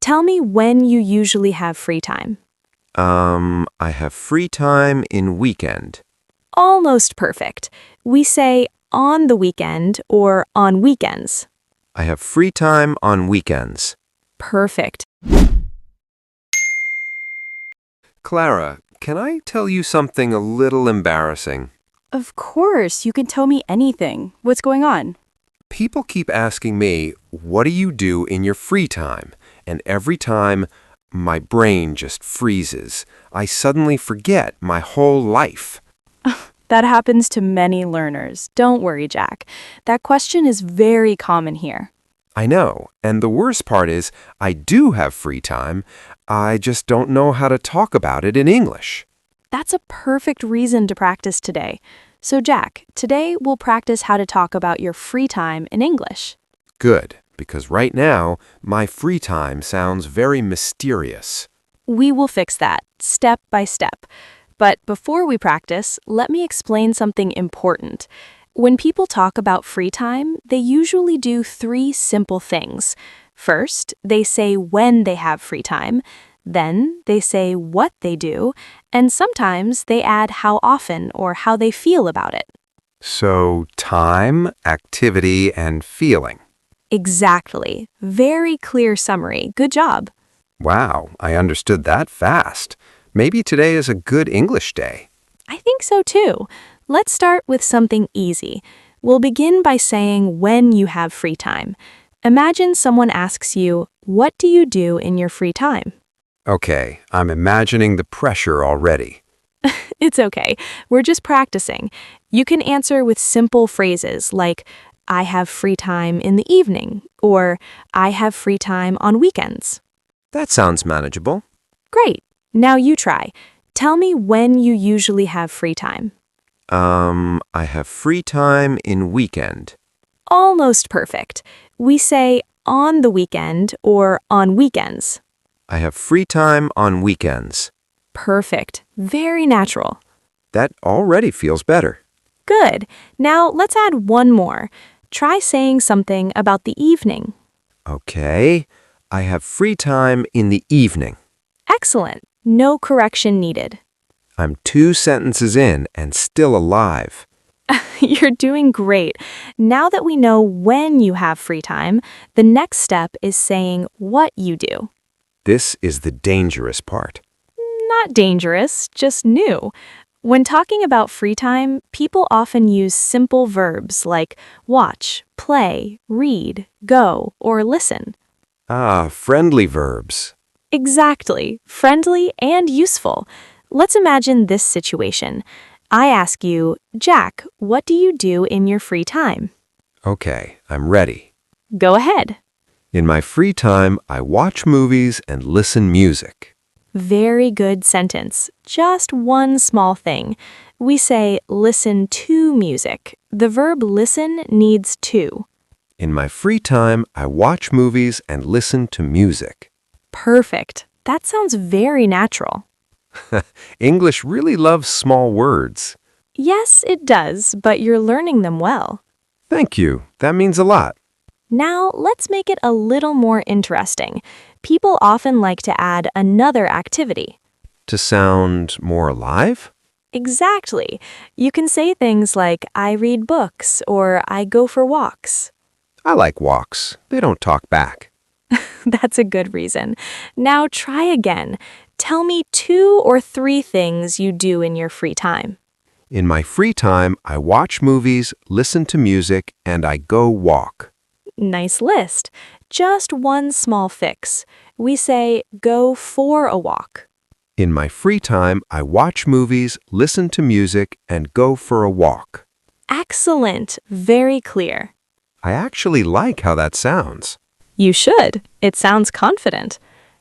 Tell me when you usually have free time. I have free time in weekend. Almost perfect. We say on the weekend or on weekends. I have free time on weekends. Perfect. Clara, can I tell you something a little embarrassing? Of course, you can tell me anything. What's going on? People keep asking me, what do you do in your free time? And every time, my brain just freezes. I suddenly forget my whole life. That happens to many learners. Don't worry, Jack. That question is very common here. I know, and the worst part is, I do have free time. I just don't know how to talk about it in English. That's a perfect reason to practice today. So, Jack, today we'll practice how to talk about your free time in English. Good, because right now, my free time sounds very mysterious. We will fix that, step by step. But before we practice, let me explain something important. When people talk about free time, they usually do three simple things. First, they say when they have free time. Then, they say what they do. And sometimes they add how often or how they feel about it. So, time, activity, and feeling. Exactly. Very clear summary. Good job. Wow, I understood that fast. Maybe today is a good English day. I think so too. Let's start with something easy. We'll begin by saying when you have free time. Imagine someone asks you, what do you do in your free time? Okay, I'm imagining the pressure already. It's okay. We're just practicing. You can answer with simple phrases like, I have free time in the evening, or I have free time on weekends. That sounds manageable. Great. Now you try. Tell me when you usually have free time. I have free time in weekend. Almost perfect. We say on the weekend or on weekends. I have free time on weekends. Perfect. Very natural. That already feels better. Good. Now let's add one more. Try saying something about the evening. Okay, I have free time in the evening. Excellent. No correction needed. I'm 2 sentences in and still alive. You're doing great. Now that we know when you have free time, the next step is saying what you do. This is the dangerous part. Not dangerous, just new. When talking about free time, people often use simple verbs like watch, play, read, go, or listen. Ah, friendly verbs. Exactly. Friendly and useful. Let's imagine this situation. I ask you, Jack, what do you do in your free time? Okay, I'm ready. Go ahead. In my free time, I watch movies and listen music. Very good sentence. Just one small thing. We say listen to music. The verb listen needs to. In my free time, I watch movies and listen to music. Perfect. That sounds very natural. English really loves small words. Yes, it does, but you're learning them well. Thank you. That means a lot. Now, let's make it a little more interesting. People often like to add another activity. To sound more alive? Exactly. You can say things like, I read books or I go for walks. I like walks. They don't talk back. That's a good reason. Now try again. Tell me 2 or 3 things you do in your free time. In my free time, I watch movies, listen to music, and I go walk. Nice list. Just one small fix. We say go for a walk. In my free time, I watch movies, listen to music, and go for a walk. Excellent. Very clear. I actually like how that sounds. You should. It sounds confident.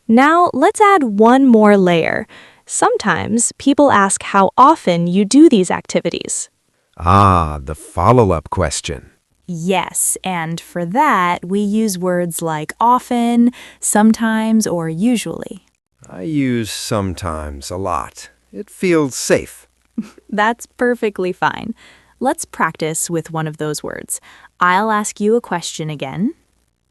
Now let's add one more layer. Sometimes people ask how often you do these activities. Ah, the follow-up question. Yes, and for that, we use words like often, sometimes, or usually. I use sometimes a lot. It feels safe. That's perfectly fine. Let's practice with one of those words. I'll ask you a question again.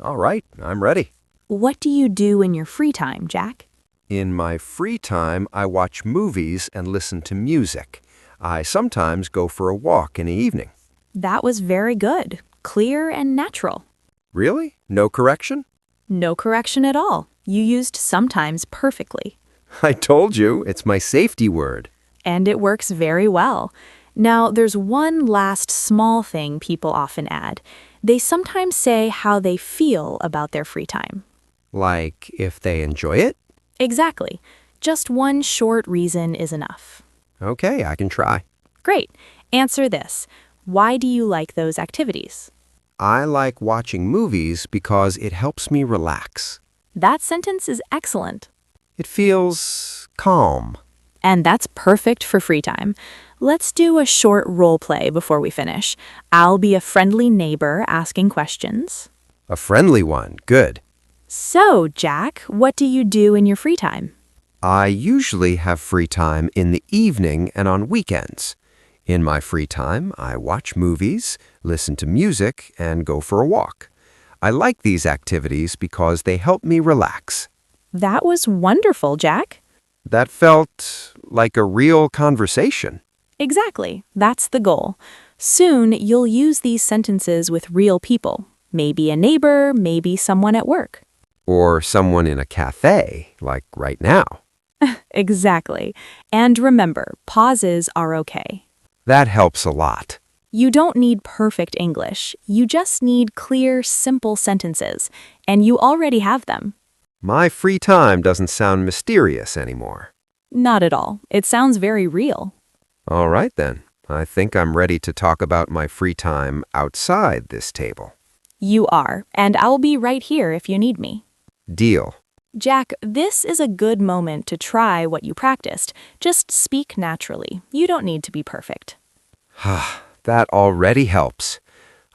All right, I'm ready. What do you do in your free time, Jack? In my free time, I watch movies and listen to music. I sometimes go for a walk in the evening. That was very good, clear and natural. Really? No correction? No correction at all. You used sometimes perfectly. I told you, it's my safety word. And it works very well. Now, there's one last small thing people often add. They sometimes say how they feel about their free time. Like if they enjoy it? Exactly. Just one short reason is enough. Okay, I can try. Great. Answer this. Why do you like those activities? I like watching movies because it helps me relax. That sentence is excellent. It feels calm. And that's perfect for free time. Let's do a short role play before we finish. I'll be a friendly neighbor asking questions. A friendly one, good. So, Jack, what do you do in your free time? I usually have free time in the evening and on weekends. In my free time, I watch movies, listen to music, and go for a walk. I like these activities because they help me relax. That was wonderful, Jack. That felt like a real conversation. Exactly. That's the goal. Soon, you'll use these sentences with real people. Maybe a neighbor, maybe someone at work. Or someone in a cafe, like right now. Exactly. And remember, pauses are okay. That helps a lot. You don't need perfect English. You just need clear, simple sentences. And you already have them. My free time doesn't sound mysterious anymore. Not at all. It sounds very real. All right then. I think I'm ready to talk about my free time outside this table. You are, and I'll be right here if you need me. Deal. Jack, this is a good moment to try what you practiced. Just speak naturally. You don't need to be perfect. That already helps.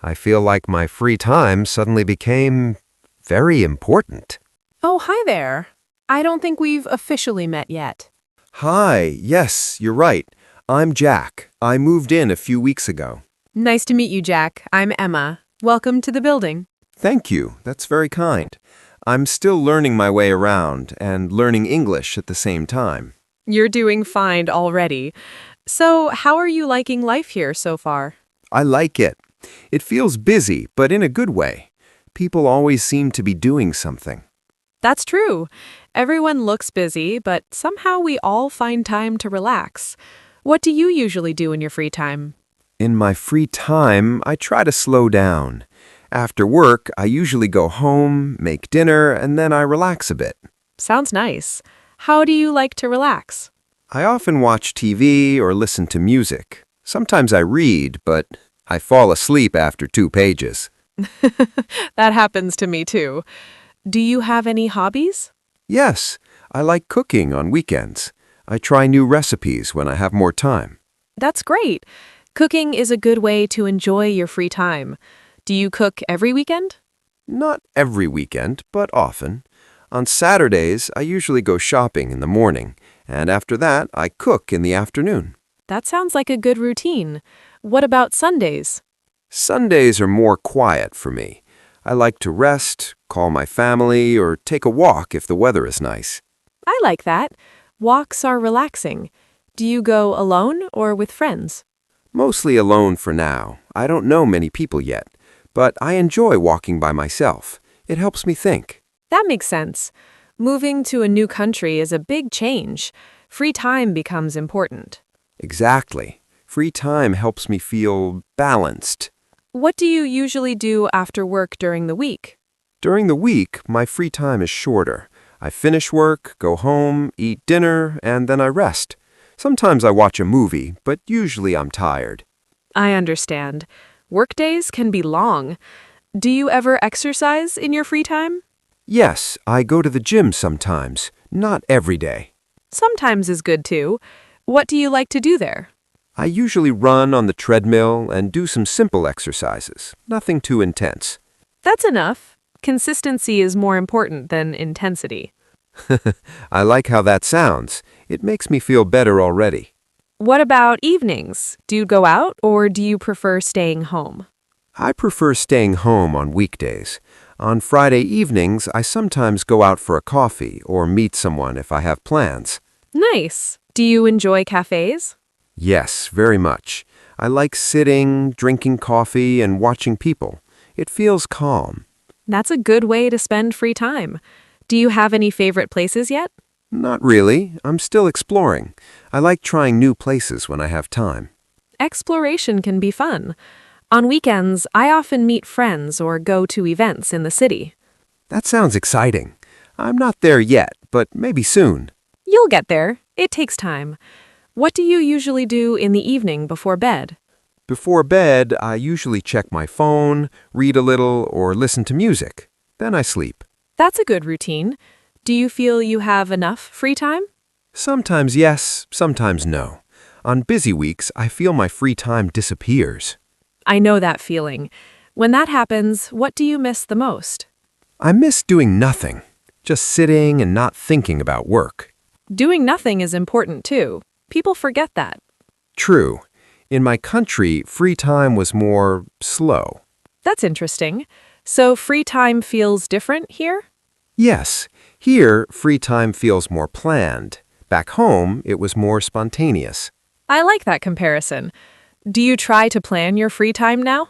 I feel like my free time suddenly became very important. Oh, hi there. I don't think we've officially met yet. Hi, yes, you're right. I'm Jack. I moved in a few weeks ago. Nice to meet you, Jack. I'm Emma. Welcome to the building. Thank you. That's very kind. I'm still learning my way around and learning English at the same time. You're doing fine already. So, how are you liking life here so far? I like it. It feels busy, but in a good way. People always seem to be doing something. That's true. Everyone looks busy, but somehow we all find time to relax. What do you usually do in your free time? In my free time, I try to slow down. After work, I usually go home, make dinner, and then I relax a bit. Sounds nice. How do you like to relax? I often watch TV or listen to music. Sometimes I read, but I fall asleep after 2 pages. That happens to me too. Do you have any hobbies? Yes, I like cooking on weekends. I try new recipes when I have more time. That's great. Cooking is a good way to enjoy your free time. Do you cook every weekend? Not every weekend, but often. On Saturdays, I usually go shopping in the morning, and after that, I cook in the afternoon. That sounds like a good routine. What about Sundays? Sundays are more quiet for me. I like to rest, call my family, or take a walk if the weather is nice. I like that. Walks are relaxing. Do you go alone or with friends? Mostly alone for now. I don't know many people yet, but I enjoy walking by myself. It helps me think. That makes sense. Moving to a new country is a big change. Free time becomes important. Exactly. Free time helps me feel balanced. What do you usually do after work during the week? During the week, my free time is shorter. I finish work, go home, eat dinner, and then I rest. Sometimes I watch a movie, but usually I'm tired. I understand. Workdays can be long. Do you ever exercise in your free time? Yes, I go to the gym sometimes, not every day. Sometimes is good too. What do you like to do there? I usually run on the treadmill and do some simple exercises, nothing too intense. That's enough. Consistency is more important than intensity. I like how that sounds. It makes me feel better already. What about evenings? Do you go out or do you prefer staying home? I prefer staying home on weekdays. On Friday evenings, I sometimes go out for a coffee or meet someone if I have plans. Nice. Do you enjoy cafes? Yes, very much. I like sitting, drinking coffee, and watching people. It feels calm. That's a good way to spend free time. Do you have any favorite places yet? Not really. I'm still exploring. I like trying new places when I have time. Exploration can be fun. On weekends, I often meet friends or go to events in the city. That sounds exciting. I'm not there yet, but maybe soon. You'll get there. It takes time. What do you usually do in the evening before bed? Before bed, I usually check my phone, read a little, or listen to music. Then I sleep. That's a good routine. Do you feel you have enough free time? Sometimes yes, sometimes no. On busy weeks, I feel my free time disappears. I know that feeling. When that happens, what do you miss the most? I miss doing nothing, just sitting and not thinking about work. Doing nothing is important too. People forget that. True. In my country, free time was more slow. That's interesting. So free time feels different here? Yes, here, free time feels more planned. Back home, it was more spontaneous. I like that comparison. Do you try to plan your free time now?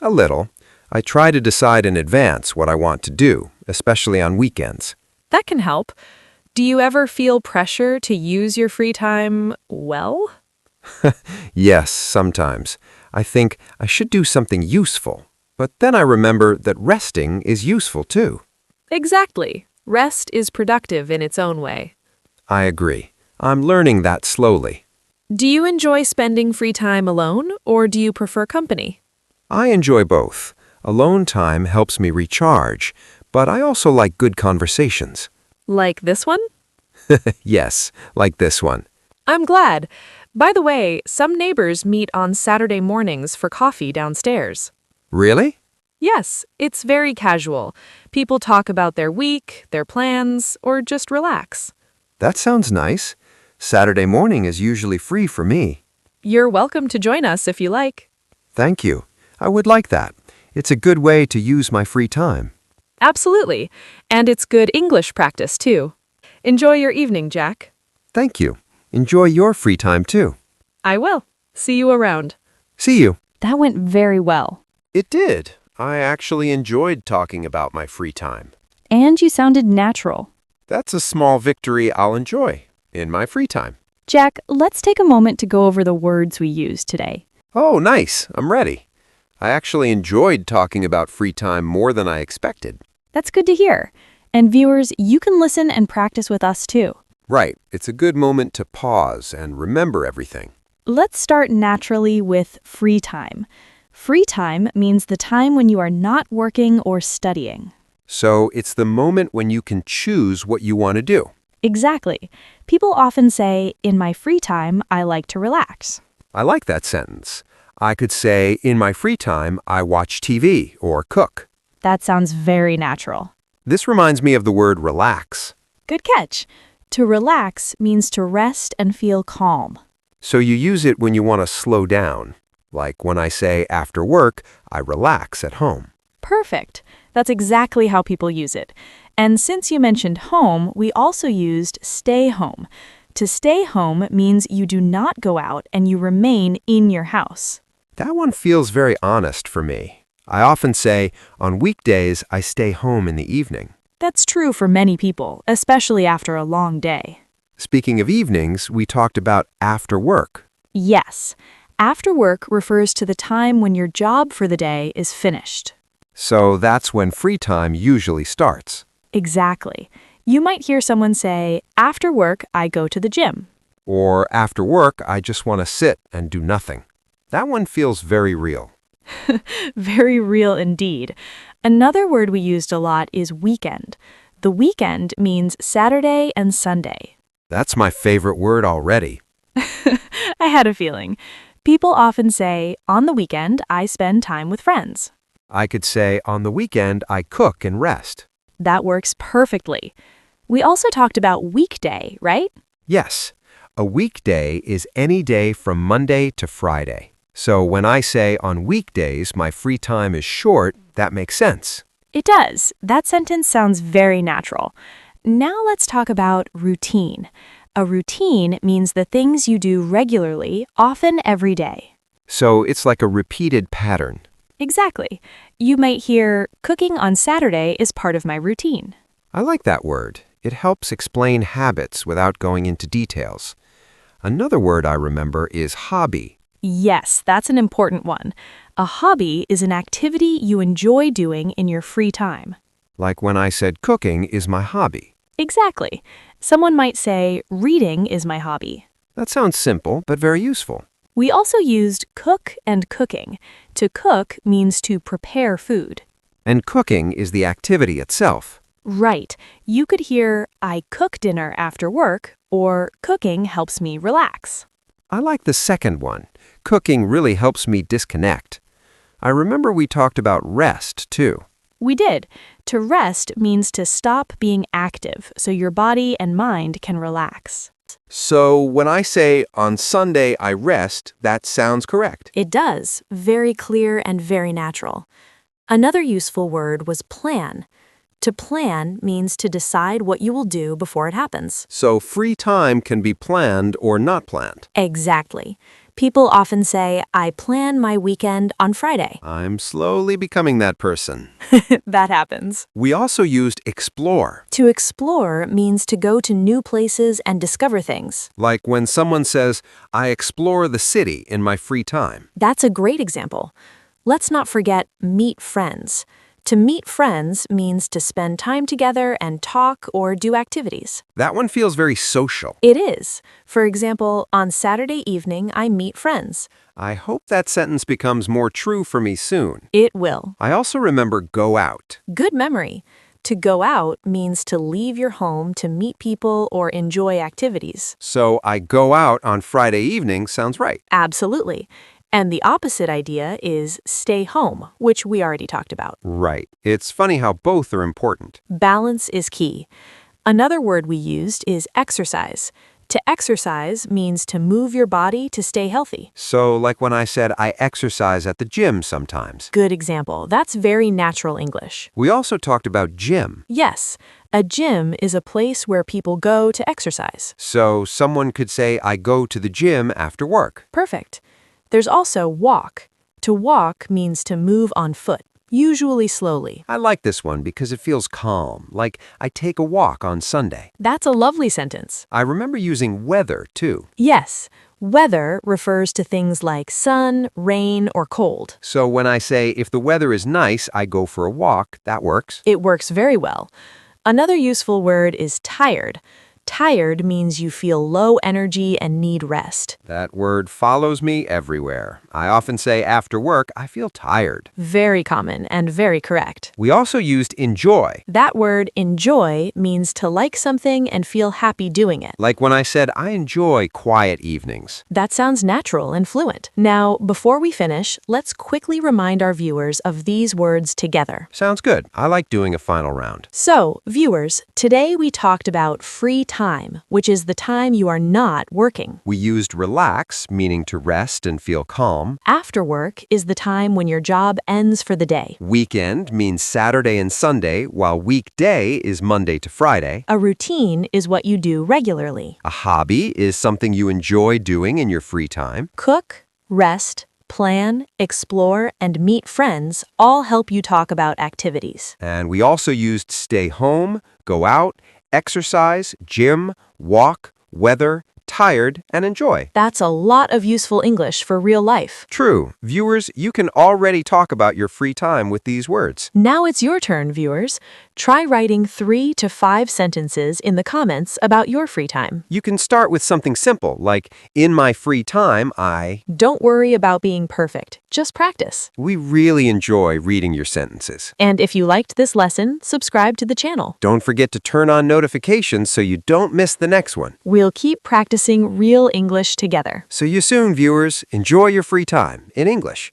A little. I try to decide in advance what I want to do, especially on weekends. That can help. Do you ever feel pressure to use your free time well? Yes, sometimes. I think I should do something useful. But then I remember that resting is useful too. Exactly. Rest is productive in its own way. I agree. I'm learning that slowly. Do you enjoy spending free time alone, or do you prefer company? I enjoy both. Alone time helps me recharge, but I also like good conversations. Like this one? Yes, like this one. I'm glad. By the way, some neighbors meet on Saturday mornings for coffee downstairs. Really? Yes, it's very casual. People talk about their week, their plans, or just relax. That sounds nice. Saturday morning is usually free for me. You're welcome to join us if you like. Thank you. I would like that. It's a good way to use my free time. Absolutely. And it's good English practice, too. Enjoy your evening, Jack. Thank you. Enjoy your free time too. I will. See you around. See you. That went very well. It did. I actually enjoyed talking about my free time. And you sounded natural. That's a small victory I'll enjoy in my free time. Jack, let's take a moment to go over the words we used today. Oh, nice. I'm ready. I actually enjoyed talking about free time more than I expected. That's good to hear. And viewers, you can listen and practice with us too. Right. It's a good moment to pause and remember everything. Let's start naturally with free time. Free time means the time when you are not working or studying. So it's the moment when you can choose what you want to do. Exactly. People often say, in my free time, I like to relax. I like that sentence. I could say, in my free time, I watch TV or cook. That sounds very natural. This reminds me of the word relax. Good catch. To relax means to rest and feel calm. So you use it when you want to slow down. Like when I say after work, I relax at home. Perfect. That's exactly how people use it. And since you mentioned home, we also used stay home. To stay home means you do not go out and you remain in your house. That one feels very honest for me. I often say, on weekdays, I stay home in the evening. That's true for many people, especially after a long day. Speaking of evenings, we talked about after work. Yes. After work refers to the time when your job for the day is finished. So that's when free time usually starts. Exactly. You might hear someone say, after work, I go to the gym. Or after work, I just want to sit and do nothing. That one feels very real. Very real indeed. Another word we used a lot is weekend. The weekend means Saturday and Sunday. That's my favorite word already. I had a feeling. People often say, on the weekend, I spend time with friends. I could say, on the weekend, I cook and rest. That works perfectly. We also talked about weekday, right? Yes, a weekday is any day from Monday to Friday. So when I say on weekdays my free time is short, that makes sense. It does. That sentence sounds very natural. Now let's talk about routine. A routine means the things you do regularly, often every day. So it's like a repeated pattern. Exactly. You might hear, cooking on Saturday is part of my routine. I like that word. It helps explain habits without going into details. Another word I remember is hobby. Yes, that's an important one. A hobby is an activity you enjoy doing in your free time. Like when I said cooking is my hobby. Exactly. Someone might say, reading is my hobby. That sounds simple, but very useful. We also used cook and cooking. To cook means to prepare food. And cooking is the activity itself. Right. You could hear, I cook dinner after work, or cooking helps me relax. I like the second one. Cooking really helps me disconnect. I remember we talked about rest, too. We did. To rest means to stop being active so your body and mind can relax. So when I say on Sunday I rest, that sounds correct. It does. Very clear and very natural. Another useful word was plan. To plan means to decide what you will do before it happens. So free time can be planned or not planned. Exactly. People often say, I plan my weekend on Friday. I'm slowly becoming that person. That happens. We also used explore. To explore means to go to new places and discover things. Like when someone says, I explore the city in my free time. That's a great example. Let's not forget meet friends. To meet friends means to spend time together and talk or do activities. That one feels very social. It is. For example, on Saturday evening, I meet friends. I hope that sentence becomes more true for me soon. It will. I also remember go out. Good memory. To go out means to leave your home to meet people or enjoy activities. So I go out on Friday evening sounds right. Absolutely. And the opposite idea is stay home, which we already talked about. Right. It's funny how both are important. Balance is key. Another word we used is exercise. To exercise means to move your body to stay healthy. So like when I said I exercise at the gym sometimes. Good example. That's very natural English. We also talked about gym. Yes, a gym is a place where people go to exercise. So someone could say I go to the gym after work. Perfect. There's also walk. To walk means to move on foot, usually slowly. I like this one because it feels calm, like I take a walk on Sunday. That's a lovely sentence. I remember using weather, too. Yes, weather refers to things like sun, rain, or cold. So when I say if the weather is nice, I go for a walk, that works. It works very well. Another useful word is tired. Tired means you feel low energy and need rest. That word follows me everywhere. I often say after work, I feel tired. Very common and very correct. We also used enjoy. That word enjoy means to like something and feel happy doing it. Like when I said I enjoy quiet evenings. That sounds natural and fluent. Now, before we finish, let's quickly remind our viewers of these words together. Sounds good. I like doing a final round. So, viewers, today we talked about free time, which is the time you are not working. We used relax, meaning to rest and feel calm. After work is the time when your job ends for the day. Weekend means Saturday and Sunday, while weekday is Monday to Friday. A routine is what you do regularly. A hobby is something you enjoy doing in your free time. Cook, rest, plan, explore, and meet friends all help you talk about activities. And we also used stay home, go out, exercise, gym, walk, weather, tired, and enjoy. That's a lot of useful English for real life. True. Viewers, you can already talk about your free time with these words. Now it's your turn, viewers. Try writing 3 to 5 sentences in the comments about your free time. You can start with something simple, like, in my free time, I... Don't worry about being perfect. Just practice. We really enjoy reading your sentences. And if you liked this lesson, subscribe to the channel. Don't forget to turn on notifications so you don't miss the next one. We'll keep practicing real English together. See you soon, viewers. Enjoy your free time in English.